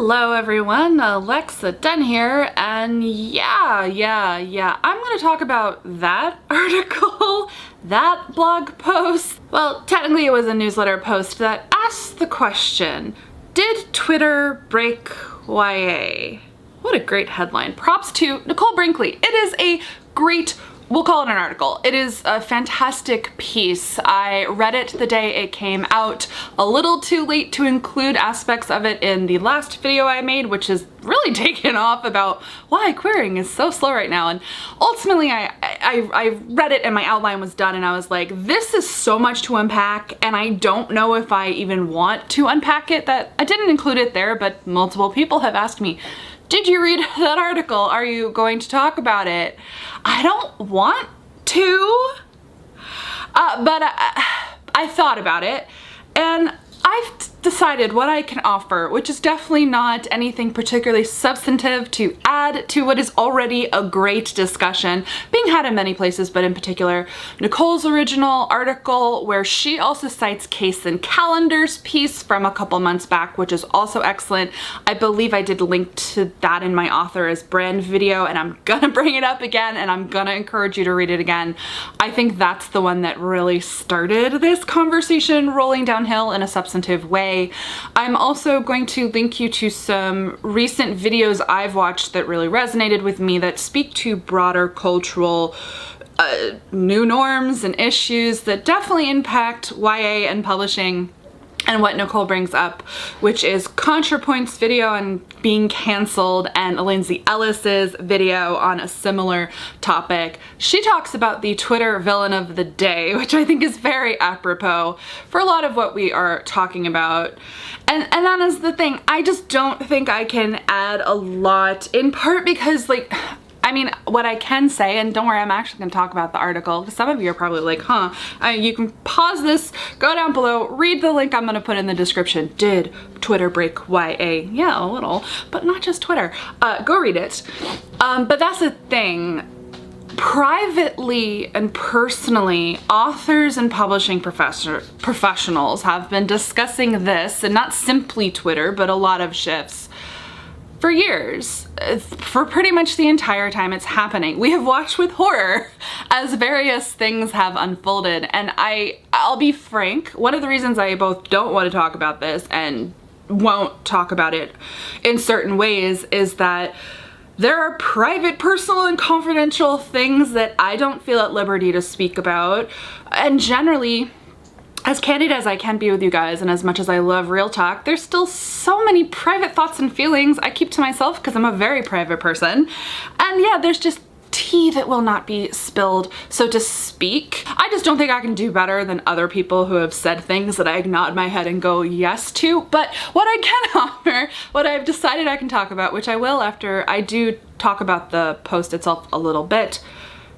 Hello everyone, Alexa Donne here, and yeah, I'm gonna talk about that article, that blog post. Well, technically it was a newsletter post that asked the question, did Twitter break YA? What a great headline. Props to Nicole Brinkley. It is a great, we'll call it an article. It is a fantastic piece. I read it the day it came out, a little too late to include aspects of it in the last video I made, which is really taken off about why querying is so slow right now. And ultimately I read it and my outline was done and I was like, this is so much to unpack and I don't know if I even want to unpack it, that I didn't include it there, but multiple people have asked me, did you read that article? Are you going to talk about it? I don't want to, but I thought about it and I've decided what I can offer, which is definitely not anything particularly substantive to add to what is already a great discussion being had in many places, but in particular Nicole's original article, where she also cites Case and Calendar's piece from a couple months back, which is also excellent. I believe I did link to that in my author as brand video, and I'm gonna bring it up again and I'm gonna encourage you to read it again. I think that's the one that really started this conversation rolling downhill in a substantive way. I'm also going to link you to some recent videos I've watched that really resonated with me that speak to broader cultural new norms and issues that definitely impact YA and publishing, and what Nicole brings up, which is ContraPoint's video on being canceled and Lindsay Ellis's video on a similar topic. She talks about the Twitter villain of the day, which I think is very apropos for a lot of what we are talking about. And that is the thing, I just don't think I can add a lot, in part because, like, I mean, what I can say, and don't worry, I'm actually going to talk about the article, because some of you are probably like, huh, you can pause this, go down below, read the link I'm going to put in the description. Did Twitter break YA? Yeah, a little, but not just Twitter. Go read it. But that's the thing. Privately and personally, authors and publishing professionals have been discussing this, and not simply Twitter, but a lot of shifts, for years, for pretty much the entire time it's happening. We have watched with horror as various things have unfolded, and I'll be frank, one of the reasons I both don't want to talk about this and won't talk about it in certain ways is that there are private, personal, and confidential things that I don't feel at liberty to speak about, and generally, as candid as I can be with you guys, and as much as I love real talk, there's still so many private thoughts and feelings I keep to myself because I'm a very private person. And yeah, there's just tea that will not be spilled, so to speak. I just don't think I can do better than other people who have said things that I nod my head and go yes to. But what I can offer, what I've decided I can talk about, which I will after I do talk about the post itself a little bit,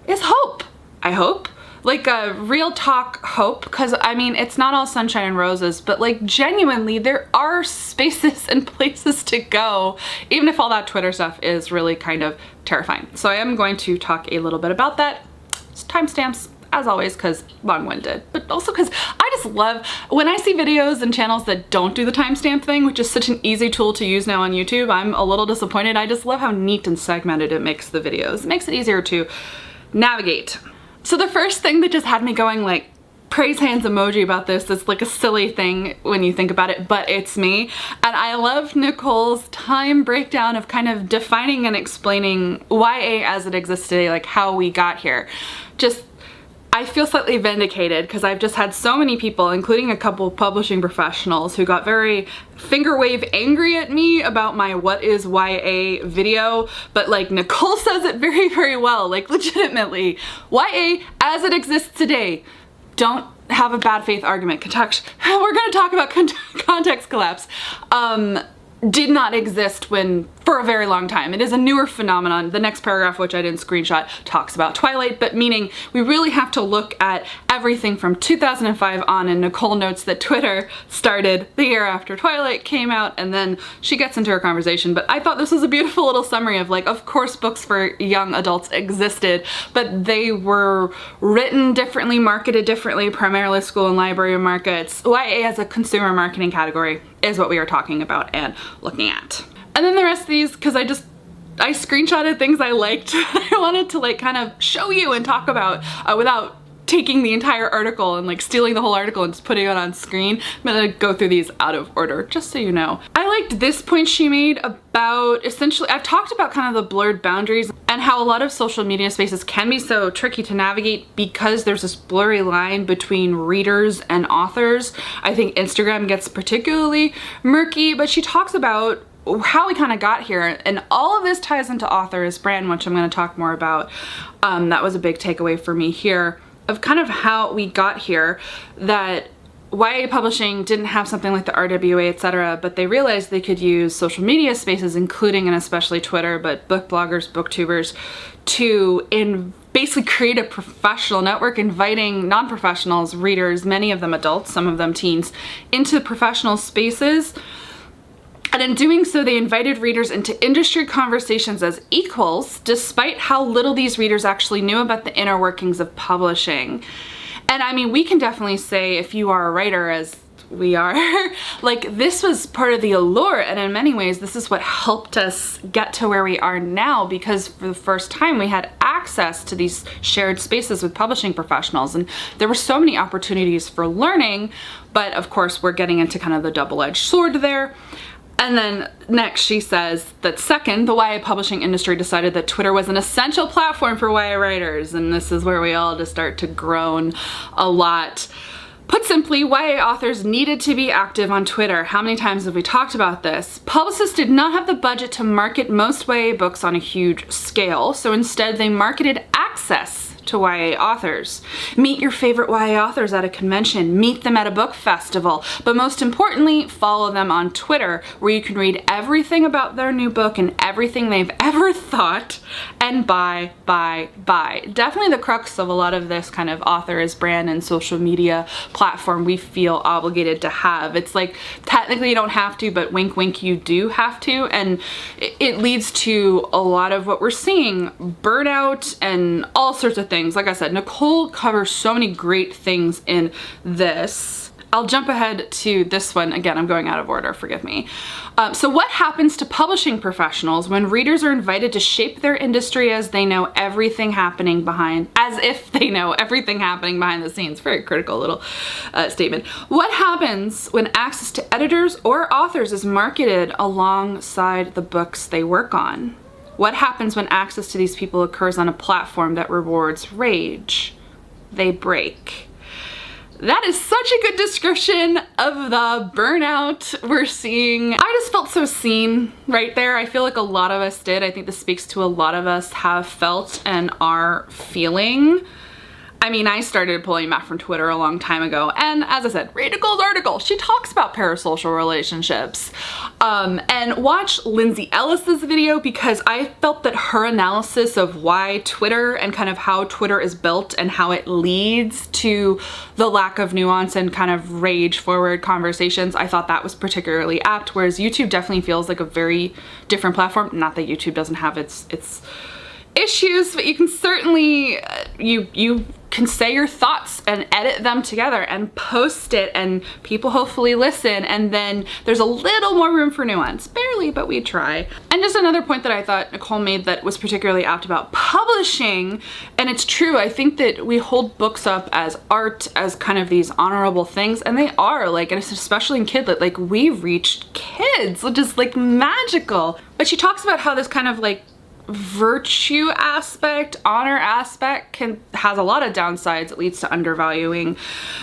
is hope. I hope. Like a real talk hope, because I mean, it's not all sunshine and roses, but like genuinely there are spaces and places to go, even if all that Twitter stuff is really kind of terrifying. So I am going to talk a little bit about that. Timestamps as always, because long-winded, but also because I just love when I see videos and channels that don't do the timestamp thing, which is such an easy tool to use now on YouTube. I'm a little disappointed. I just love how neat and segmented it makes the videos. It makes it easier to navigate. So the first thing that just had me going like praise hands emoji about this is like a silly thing when you think about it, but it's me. And I love Nicole's time breakdown of kind of defining and explaining YA as it exists today, like how we got here. Just, I feel slightly vindicated because I've just had so many people, including a couple publishing professionals, who got very finger wave angry at me about my what is YA video, but like Nicole says it very, very well, like legitimately. YA as it exists today, don't have a bad faith argument. We're gonna talk about context collapse. Did not exist when for a very long time. It is a newer phenomenon. The next paragraph, which I didn't screenshot, talks about Twilight, but meaning we really have to look at everything from 2005 on, and Nicole notes that Twitter started the year after Twilight came out, and then she gets into her conversation. But I thought this was a beautiful little summary of like, of course books for young adults existed, but they were written differently, marketed differently, primarily school and library markets. YA as a consumer marketing category is what we are talking about and looking at. And then the rest of these, because I screenshotted things I liked. I wanted to like kind of show you and talk about without taking the entire article and like stealing the whole article and just putting it on screen. I'm gonna go through these out of order, just so you know. I liked this point she made about essentially, I've talked about kind of the blurred boundaries and how a lot of social media spaces can be so tricky to navigate because there's this blurry line between readers and authors. I think Instagram gets particularly murky, but she talks about how we kind of got here, and all of this ties into author as brand, which I'm going to talk more about. That was a big takeaway for me here of kind of how we got here, that YA publishing didn't have something like the RWA, etc., but they realized they could use social media spaces, including and especially Twitter, but book bloggers, booktubers, to basically create a professional network, inviting non-professionals, readers, many of them adults, some of them teens, into professional spaces. And in doing so, they invited readers into industry conversations as equals, despite how little these readers actually knew about the inner workings of publishing. And I mean, we can definitely say, if you are a writer, as we are, like this was part of the allure, and in many ways, this is what helped us get to where we are now, because for the first time we had access to these shared spaces with publishing professionals, and there were so many opportunities for learning, but of course we're getting into kind of the double-edged sword there. And then next she says that second, the YA publishing industry decided that Twitter was an essential platform for YA writers, and this is where we all just start to groan a lot. Put simply, YA authors needed to be active on Twitter. How many times have we talked about this? Publicists did not have the budget to market most YA books on a huge scale, so instead they marketed access to YA authors. Meet your favorite YA authors at a convention, meet them at a book festival, but most importantly, follow them on Twitter, where you can read everything about their new book and everything they've ever thought, and buy. Definitely the crux of a lot of this kind of author as brand and social media platform we feel obligated to have. It's like, technically you don't have to, but wink wink, you do have to, and it leads to a lot of what we're seeing, burnout and all sorts of things. Like I said, Nicole covers so many great things in this. I'll jump ahead to this one. Again, I'm going out of order, forgive me. So what happens to publishing professionals when readers are invited to shape their industry as if they know everything happening behind the scenes? Very critical little statement. What happens when access to editors or authors is marketed alongside the books they work on? What happens when access to these people occurs on a platform that rewards rage? They break. That is such a good description of the burnout we're seeing. I just felt so seen right there. I feel like a lot of us did. I think this speaks to a lot of us have felt and are feeling. I mean, I started pulling back from Twitter a long time ago, and as I said, read Nicole's article. She talks about parasocial relationships. And watch Lindsay Ellis's video, because I felt that her analysis of why Twitter and kind of how Twitter is built and how it leads to the lack of nuance and kind of rage-forward conversations, I thought that was particularly apt, whereas YouTube definitely feels like a very different platform. Not that YouTube doesn't have its issues, but you can certainly, you can say your thoughts and edit them together and post it, and people hopefully listen, and then there's a little more room for nuance. Barely, but we try. And just another point that I thought Nicole made that was particularly apt about publishing, and it's true, I think that we hold books up as art, as kind of these honorable things, and they are, like, and especially in kidlit, like, we reached kids, which is like magical. But she talks about how this kind of like virtue aspect, honor aspect has a lot of downsides. It leads to undervaluing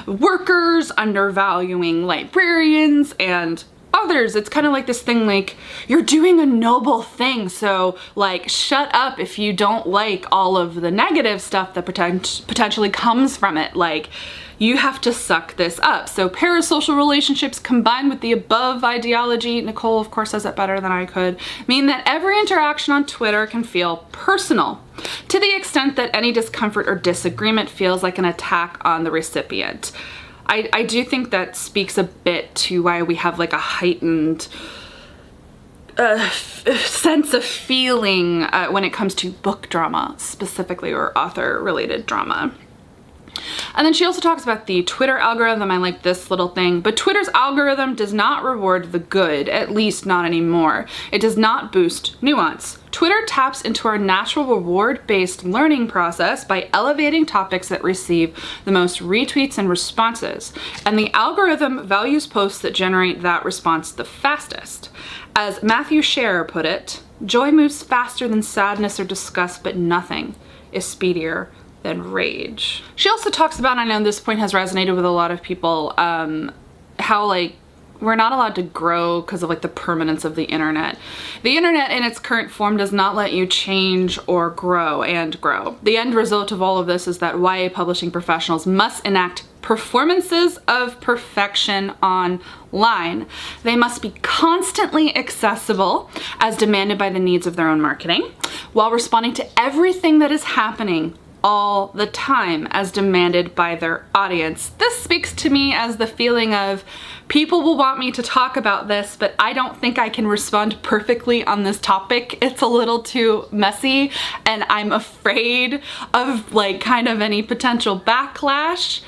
workers, undervaluing librarians and others. It's kind of like this thing like, you're doing a noble thing, so like shut up if you don't like all of the negative stuff that potentially comes from it. Like, you have to suck this up. So parasocial relationships combined with the above ideology, Nicole of course says it better than I could, mean that every interaction on Twitter can feel personal, to the extent that any discomfort or disagreement feels like an attack on the recipient. I do think that speaks a bit to why we have like a heightened sense of feeling when it comes to book drama specifically, or author related drama. And then she also talks about the Twitter algorithm. I like this little thing, but Twitter's algorithm does not reward the good, at least not anymore. It does not boost nuance. Twitter taps into our natural reward-based learning process by elevating topics that receive the most retweets and responses, and the algorithm values posts that generate that response the fastest. As Matthew Scherer put it, joy moves faster than sadness or disgust, but nothing is speedier than rage. She also talks about, and I know this point has resonated with a lot of people, how like we're not allowed to grow because of like the permanence of the internet. The internet in its current form does not let you change or grow and grow. The end result of all of this is that YA publishing professionals must enact performances of perfection online. They must be constantly accessible as demanded by the needs of their own marketing, while responding to everything that is happening all the time as demanded by their audience. This speaks to me as the feeling of, people will want me to talk about this, but I don't think I can respond perfectly on this topic. It's a little too messy, and I'm afraid of like kind of any potential backlash.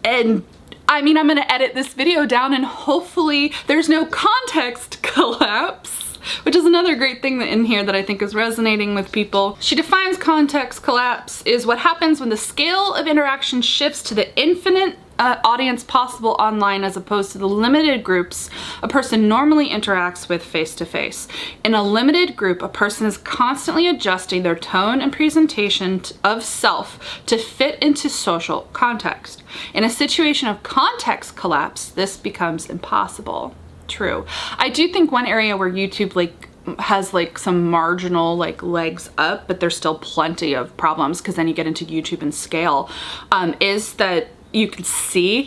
And I mean, I'm gonna edit this video down and hopefully there's no context collapse, which is another great thing in here that I think is resonating with people. She defines context collapse is what happens when the scale of interaction shifts to the infinite audience possible online, as opposed to the limited groups a person normally interacts with face to face. In a limited group, a person is constantly adjusting their tone and presentation of self to fit into social context. In a situation of context collapse, this becomes impossible. True. I do think one area where YouTube like has like some marginal like legs up, but there's still plenty of problems because then you get into YouTube and scale, is that you can see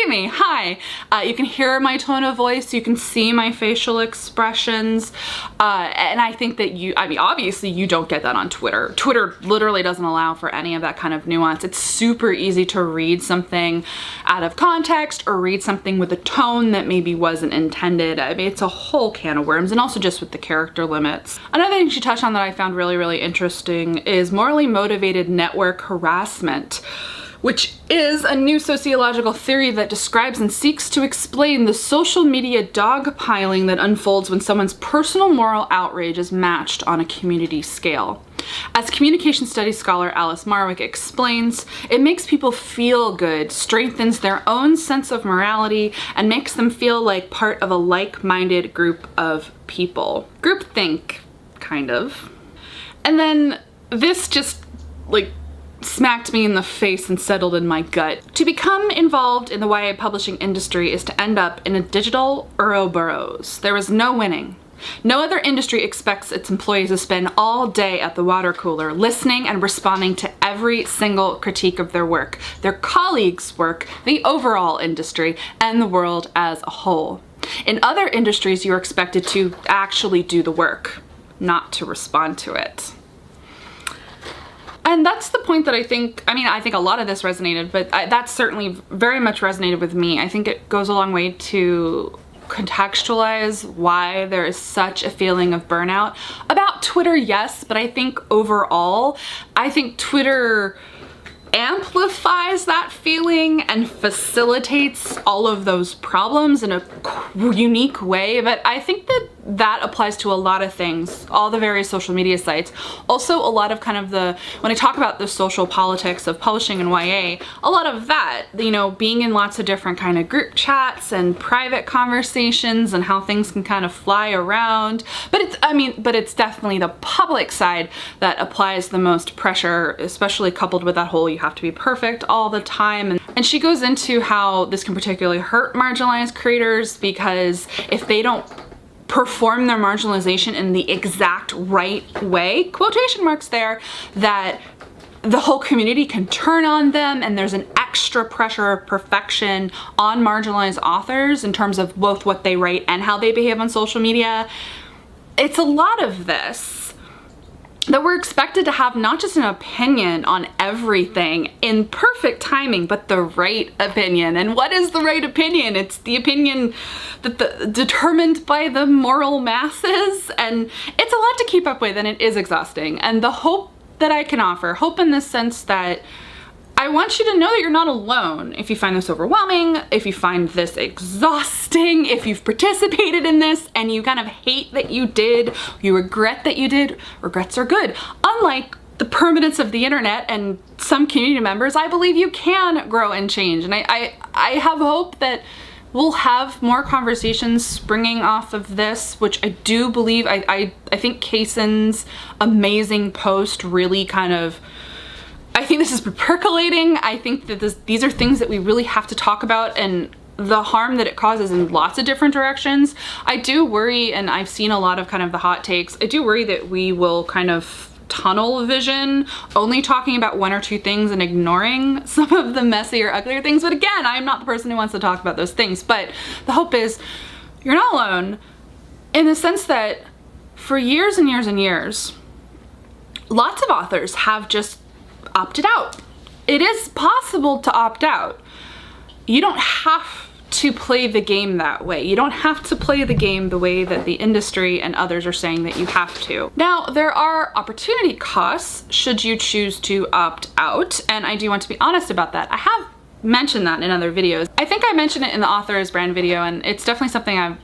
me, hi. You can hear my tone of voice, you can see my facial expressions, and I think that I mean, obviously you don't get that on Twitter. Twitter literally doesn't allow for any of that kind of nuance. It's super easy to read something out of context or read something with a tone that maybe wasn't intended. I mean, it's a whole can of worms, and also just with the character limits. Another thing she touched on that I found really, really interesting is morally motivated network harassment, which is a new sociological theory that describes and seeks to explain the social media dogpiling that unfolds when someone's personal moral outrage is matched on a community scale. As communication studies scholar Alice Marwick explains, it makes people feel good, strengthens their own sense of morality, and makes them feel like part of a like-minded group of people. Groupthink, kind of. And then this just like smacked me in the face and settled in my gut. To become involved in the YA publishing industry is to end up in a digital Ouroboros. There is no winning. No other industry expects its employees to spend all day at the water cooler, listening and responding to every single critique of their work, their colleagues' work, the overall industry, and the world as a whole. In other industries, you're expected to actually do the work, not to respond to it. And that's the point that I think a lot of this resonated, but that's certainly very much resonated with me. I think it goes a long way to contextualize why there is such a feeling of burnout. About Twitter, yes, but I think overall, I think Twitter amplifies that feeling and facilitates all of those problems in a unique way. But I think that applies to a lot of things, all the various social media sites. Also a lot of kind of when I talk about the social politics of publishing and YA, a lot of that, you know, being in lots of different kind of group chats and private conversations and how things can kind of fly around. But it's definitely the public side that applies the most pressure, especially coupled with that whole, you have to be perfect all the time. And she goes into how this can particularly hurt marginalized creators because if they don't perform their marginalization in the exact right way, quotation marks there, that the whole community can turn on them, and there's an extra pressure of perfection on marginalized authors in terms of both what they write and how they behave on social media. It's a lot of this that we're expected to have not just an opinion on everything in perfect timing, but the right opinion. And what is the right opinion? It's the opinion that determined by the moral masses, and it's a lot to keep up with, and it is exhausting. And the hope that I can offer, hope in the sense that I want you to know that you're not alone. If you find this overwhelming, if you find this exhausting, if you've participated in this and you kind of hate that you did, you regret that you did, regrets are good. Unlike the permanence of the internet and some community members, I believe you can grow and change. And I have hope that we'll have more conversations springing off of this, which I do believe, I think Kaysen's amazing post really kind of, I think this is percolating. I think that these are things that we really have to talk about, and the harm that it causes in lots of different directions. I do worry, and I've seen a lot of kind of the hot takes, I do worry that we will kind of tunnel vision, only talking about one or two things and ignoring some of the messier, uglier things. But again, I'm not the person who wants to talk about those things. But the hope is you're not alone, in the sense that for years and years and years, lots of authors have just opted out. It is possible to opt out. You don't have to play the game that way. You don't have to play the game the way that the industry and others are saying that you have to. Now, there are opportunity costs should you choose to opt out, and I do want to be honest about that. I have mentioned that in other videos. I think I mentioned it in the author's brand video, and it's definitely something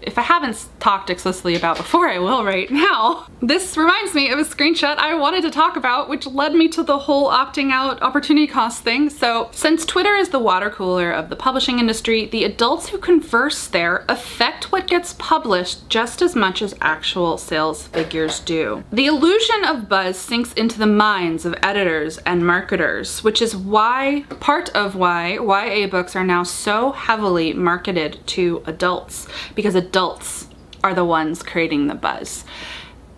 if I haven't talked explicitly about before, I will right now. This reminds me of a screenshot I wanted to talk about, which led me to the whole opting out opportunity cost thing. So since Twitter is the water cooler of the publishing industry, the adults who converse there affect what gets published just as much as actual sales figures do. The illusion of buzz sinks into the minds of editors and marketers, which is part of why YA books are now so heavily marketed to adults, because adults are the ones creating the buzz.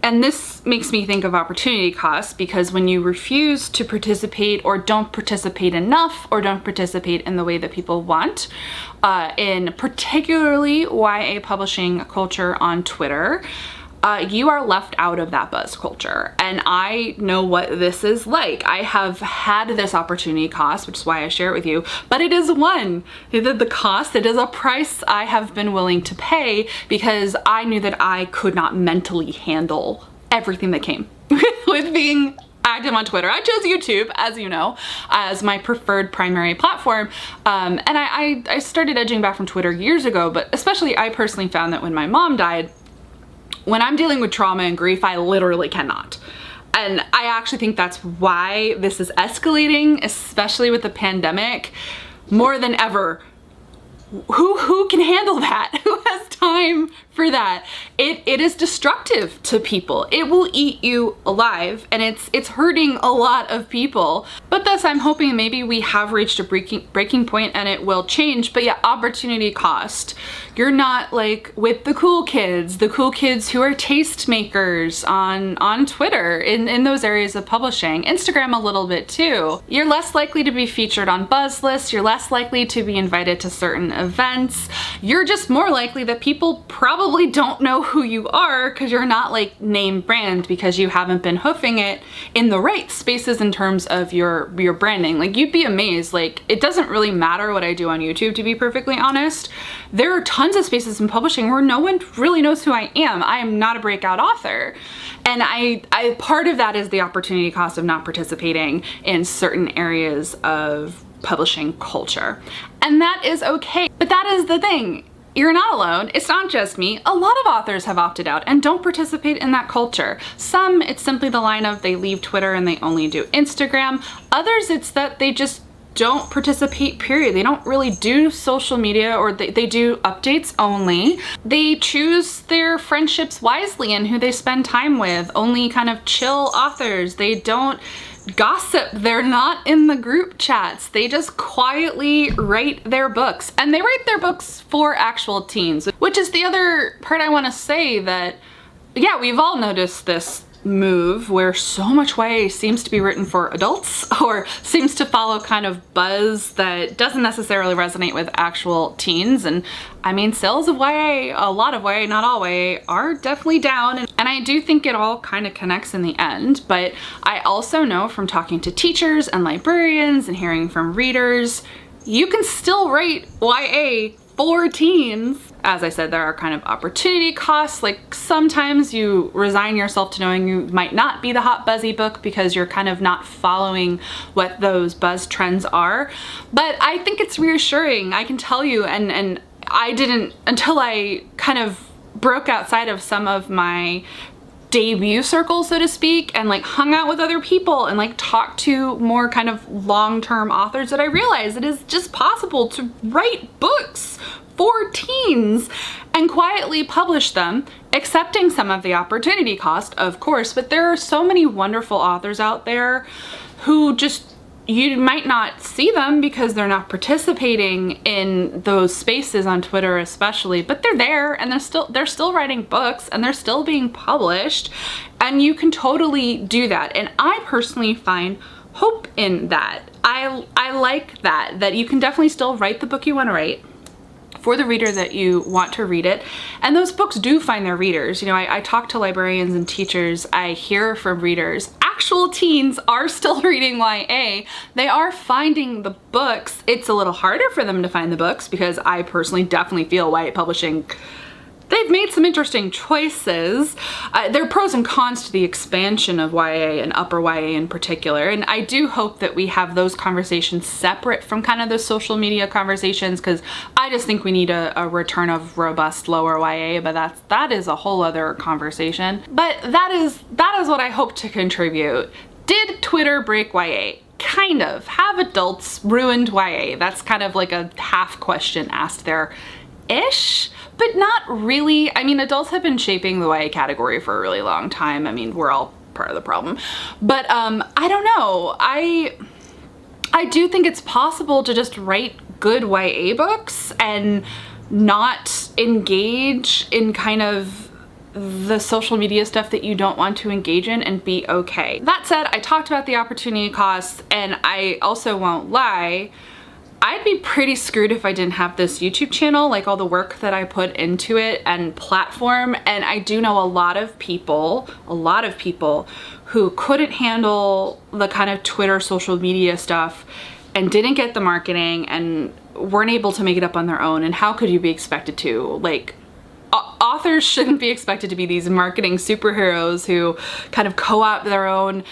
And this makes me think of opportunity costs, because when you refuse to participate or don't participate enough or don't participate in the way that people want, in particularly YA publishing culture on Twitter, you are left out of that buzz culture. And I know what this is like. I have had this opportunity cost, which is why I share it with you, but it is one. The cost, it is a price I have been willing to pay, because I knew that I could not mentally handle everything that came with being active on Twitter. I chose YouTube, as you know, as my preferred primary platform. And I started edging back from Twitter years ago, but especially I personally found that when my mom died, when I'm dealing with trauma and grief, I literally cannot. And I actually think that's why this is escalating, especially with the pandemic, more than ever. Who can handle that? Who has time for that? It is destructive to people. It will eat you alive, and it's hurting a lot of people. But thus, I'm hoping maybe we have reached a breaking point and it will change. But yeah, opportunity cost. You're not like with the cool kids who are tastemakers on Twitter, in those areas of publishing, Instagram a little bit too. You're less likely to be featured on buzz lists. You're less likely to be invited to certain events. You're just more likely that people probably don't know who you are, because you're not like name brand, because you haven't been hoofing it in the right spaces in terms of your branding. Like, you'd be amazed. Like, it doesn't really matter what I do on YouTube, to be perfectly honest. There are tons of spaces in publishing where no one really knows who I am. I am not a breakout author. And I part of that is the opportunity cost of not participating in certain areas of publishing culture. And that is okay. But that is the thing. You're not alone. It's not just me. A lot of authors have opted out and don't participate in that culture. Some, it's simply the line of they leave Twitter and they only do Instagram. Others, it's that they just don't participate, period. They don't really do social media, or they do updates only. They choose their friendships wisely and who they spend time with, only kind of chill authors. They don't gossip. They're not in the group chats. They just quietly write their books, and they write their books for actual teens, which is the other part I want to say that, yeah, we've all noticed this move where so much YA seems to be written for adults or seems to follow kind of buzz that doesn't necessarily resonate with actual teens. And I mean, sales of YA, a lot of YA, not all YA, are definitely down, and I do think it all kind of connects in the end. But I also know from talking to teachers and librarians and hearing from readers, you can still write YA for teens. As I said, there are kind of opportunity costs. Like sometimes you resign yourself to knowing you might not be the hot buzzy book because you're kind of not following what those buzz trends are. But I think it's reassuring. I can tell you, and I didn't until I kind of broke outside of some of my debut circle, so to speak, and like hung out with other people and like talked to more kind of long-term authors, that I realized it is just possible to write books for teens and quietly publish them, accepting some of the opportunity cost, of course. But there are so many wonderful authors out there who just, you might not see them because they're not participating in those spaces on Twitter especially, but they're there and they're still writing books and they're still being published, and you can totally do that. And I personally find hope in that. I like that you can definitely still write the book you want to write for the reader that you want to read it. And those books do find their readers. You know, I talk to librarians and teachers, I hear from readers, actual teens are still reading YA. They are finding the books. It's a little harder for them to find the books because I personally definitely feel YA publishing, they've made some interesting choices. There are pros and cons to the expansion of YA and upper YA in particular, and I do hope that we have those conversations separate from kind of the social media conversations, because I just think we need a return of robust lower YA, but that is a whole other conversation. But that is what I hope to contribute. Did Twitter break YA? Kind of. Have adults ruined YA? That's kind of like a half question asked there-ish. But not really. I mean, adults have been shaping the YA category for a really long time. I mean, we're all part of the problem. But I don't know. I do think it's possible to just write good YA books and not engage in kind of the social media stuff that you don't want to engage in and be okay. That said, I talked about the opportunity costs, and I also won't lie, I'd be pretty screwed if I didn't have this YouTube channel, like all the work that I put into it and platform. And I do know a lot of people who couldn't handle the kind of Twitter social media stuff and didn't get the marketing and weren't able to make it up on their own. And how could you be expected to? Like, authors shouldn't be expected to be these marketing superheroes who kind of co-opt their own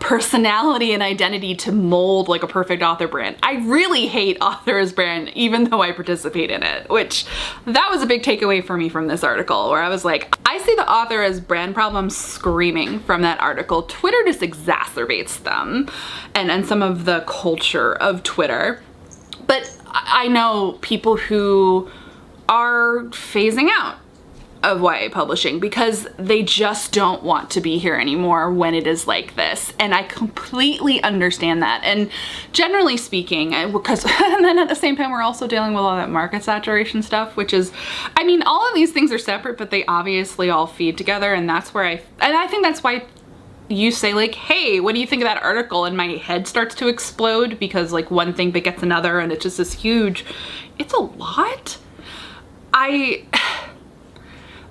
personality and identity to mold like a perfect author brand. I really hate author as brand, even though I participate in it, which that was a big takeaway for me from this article, where I was like, I see the author as brand problem screaming from that article. Twitter just exacerbates them and some of the culture of Twitter. But I know people who are phasing out of YA publishing because they just don't want to be here anymore when it is like this, and I completely understand that. And generally speaking, because and then at the same time we're also dealing with all that market saturation stuff, which is, I mean, all of these things are separate, but they obviously all feed together, and that's where I think that's why you say like, hey, what do you think of that article? And my head starts to explode because like one thing begets another, and it's just this huge, it's a lot.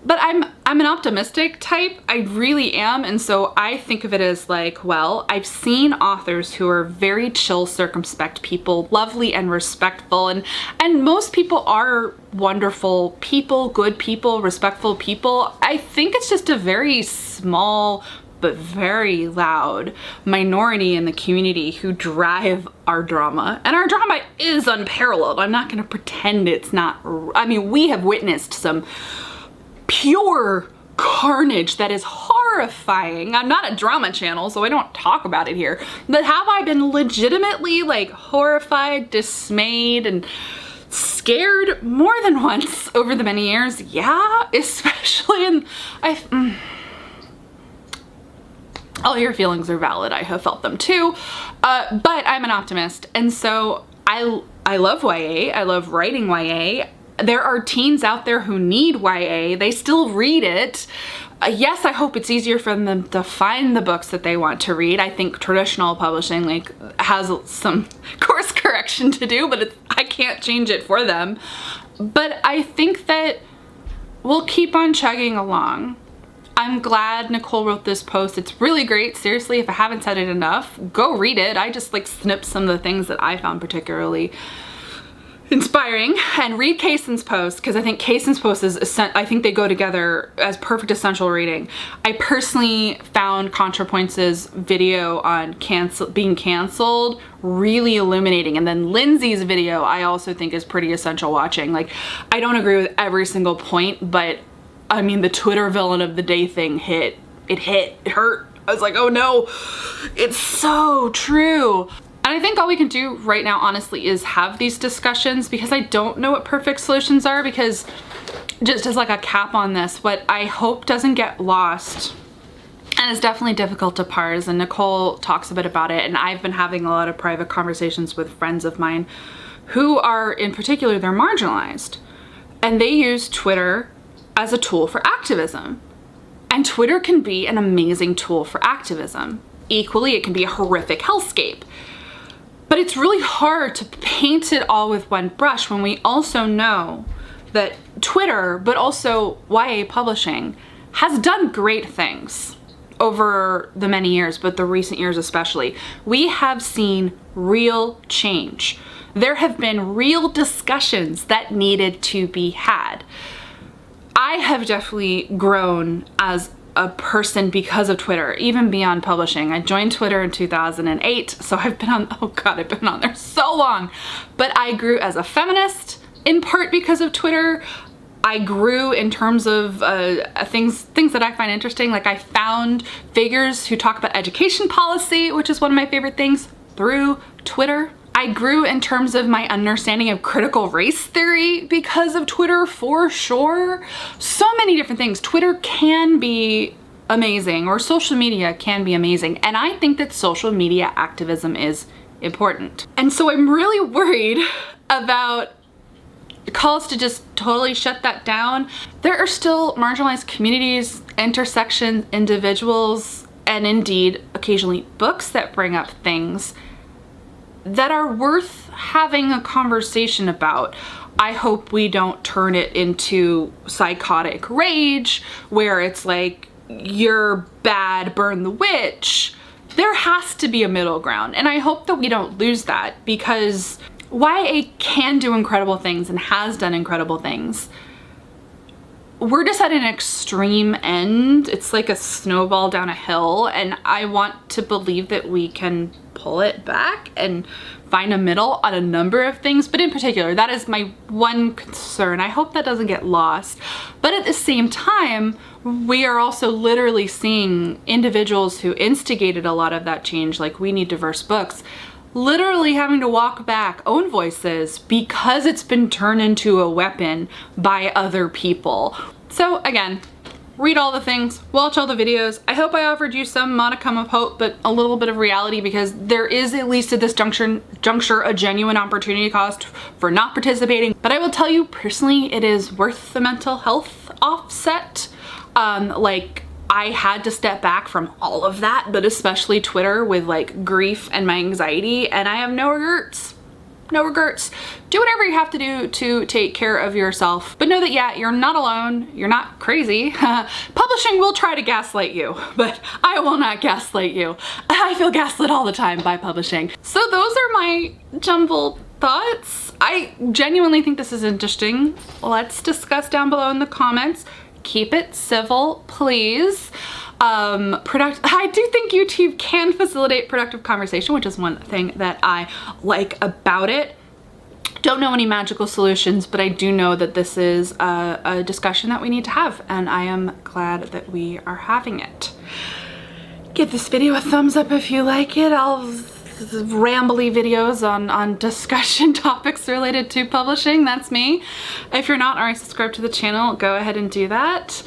But I'm an optimistic type, I really am, and so I think of it as like, well, I've seen authors who are very chill, circumspect people, lovely and respectful, and most people are wonderful people, good people, respectful people. I think it's just a very small but very loud minority in the community who drive our drama. And our drama is unparalleled. I'm not gonna pretend it's not. I mean, we have witnessed some pure carnage that is horrifying. I'm not a drama channel, so I don't talk about it here. But have I been legitimately like horrified, dismayed, and scared more than once over the many years? Yeah, especially in, All your feelings are valid. I have felt them too. But I'm an optimist. And so I love YA. I love writing YA. There are teens out there who need YA. They still read it. Yes, I hope it's easier for them to find the books that they want to read. I think traditional publishing like has some course correction to do, but I can't change it for them. But I think that we'll keep on chugging along. I'm glad Nicole wrote this post. It's really great. Seriously, if I haven't said it enough, go read it. I just like snipped some of the things that I found particularly inspiring, and read Kaysen's post, because I think Kaysen's post is, I think they go together as perfect essential reading. I personally found ContraPoints' video on being canceled really illuminating, and then Lindsay's video I also think is pretty essential watching. Like, I don't agree with every single point, but I mean, the Twitter villain of the day thing hit. It hurt. I was like, oh no, it's so true. And I think all we can do right now, honestly, is have these discussions, because I don't know what perfect solutions are, because just as like a cap on this, what I hope doesn't get lost, and it's definitely difficult to parse, and Nicole talks a bit about it, and I've been having a lot of private conversations with friends of mine who are, in particular, they're marginalized, and they use Twitter as a tool for activism. And Twitter can be an amazing tool for activism. Equally, it can be a horrific hellscape. But it's really hard to paint it all with one brush when we also know that Twitter, but also YA publishing, has done great things over the many years, but the recent years especially. We have seen real change. There have been real discussions that needed to be had. I have definitely grown as a person because of Twitter, even beyond publishing. I joined Twitter in 2008, so I've been on, oh God, I've been on there so long. But I grew as a feminist, in part because of Twitter. I grew in terms of things that I find interesting. Like, I found figures who talk about education policy, which is one of my favorite things, through Twitter. I grew in terms of my understanding of critical race theory because of Twitter, for sure. So many different things. Twitter can be amazing, or social media can be amazing. And I think that social media activism is important. And so I'm really worried about calls to just totally shut that down. There are still marginalized communities, intersections, individuals, and indeed occasionally books that bring up things that are worth having a conversation about. I hope we don't turn it into psychotic rage where it's like, you're bad, burn the witch. There has to be a middle ground, and I hope that we don't lose that, because YA can do incredible things and has done incredible things. We're just at an extreme end. It's like a snowball down a hill, and I want to believe that we can pull it back and find a middle on a number of things, but in particular, that is my one concern. I hope that doesn't get lost. But at the same time, we are also literally seeing individuals who instigated a lot of that change, like We Need Diverse Books, literally having to walk back own voices because it's been turned into a weapon by other people. So again, read all the things, watch all the videos. I hope I offered you some modicum of hope, but a little bit of reality, because there is, at least at this juncture, a genuine opportunity cost for not participating. But I will tell you personally, it is worth the mental health offset. Like, I had to step back from all of that, but especially Twitter, with like grief and my anxiety, and I have no regrets. No regrets. Do whatever you have to do to take care of yourself, but know that, yeah, you're not alone. You're not crazy. Publishing will try to gaslight you, but I will not gaslight you. I feel gaslit all the time by publishing. So those are my jumbled thoughts. I genuinely think this is interesting. Let's discuss down below in the comments. Keep it civil, please. I do think YouTube can facilitate productive conversation, which is one thing that I like about it. Don't know any magical solutions, but I do know that this is a discussion that we need to have, and I am glad that we are having it. Give this video a thumbs up if you like it. I'll rambly videos on discussion topics related to publishing. That's me. If you're not already subscribed to the channel, go ahead and do that.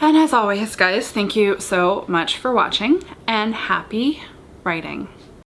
And as always, guys, thank you so much for watching and happy writing.